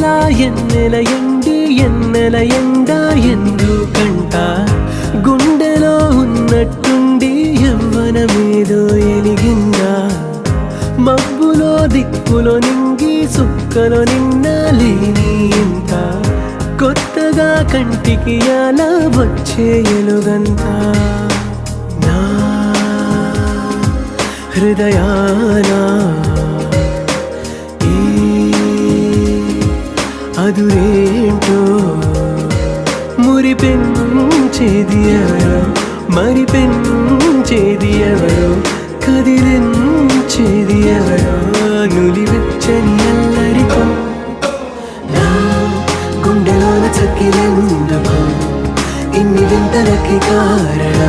ఎన్నెల ఎన్నెల ఎండి ఎన్నెల ఎండ ఎందుకంట గుండెలో ఉన్నట్టుండి యవ్వనమేదో ఎలిగిందా మబ్బులో దిక్కులో నింగి సుక్కలో నిన్న లేని ఇంత కొత్తగా కంటికి అలా వచ్చే ఎలుగంత నా హృదయాన ఈ అదురేంటో మురిపెంచేది ఎవరో మరిపెంచేది ఎవరో కదిలించేది ఎవరో నులివెచ్చని అల్లరితో నా గుండెలోన చక్కిరెందుకు ఇన్ని వింతలకి కారణం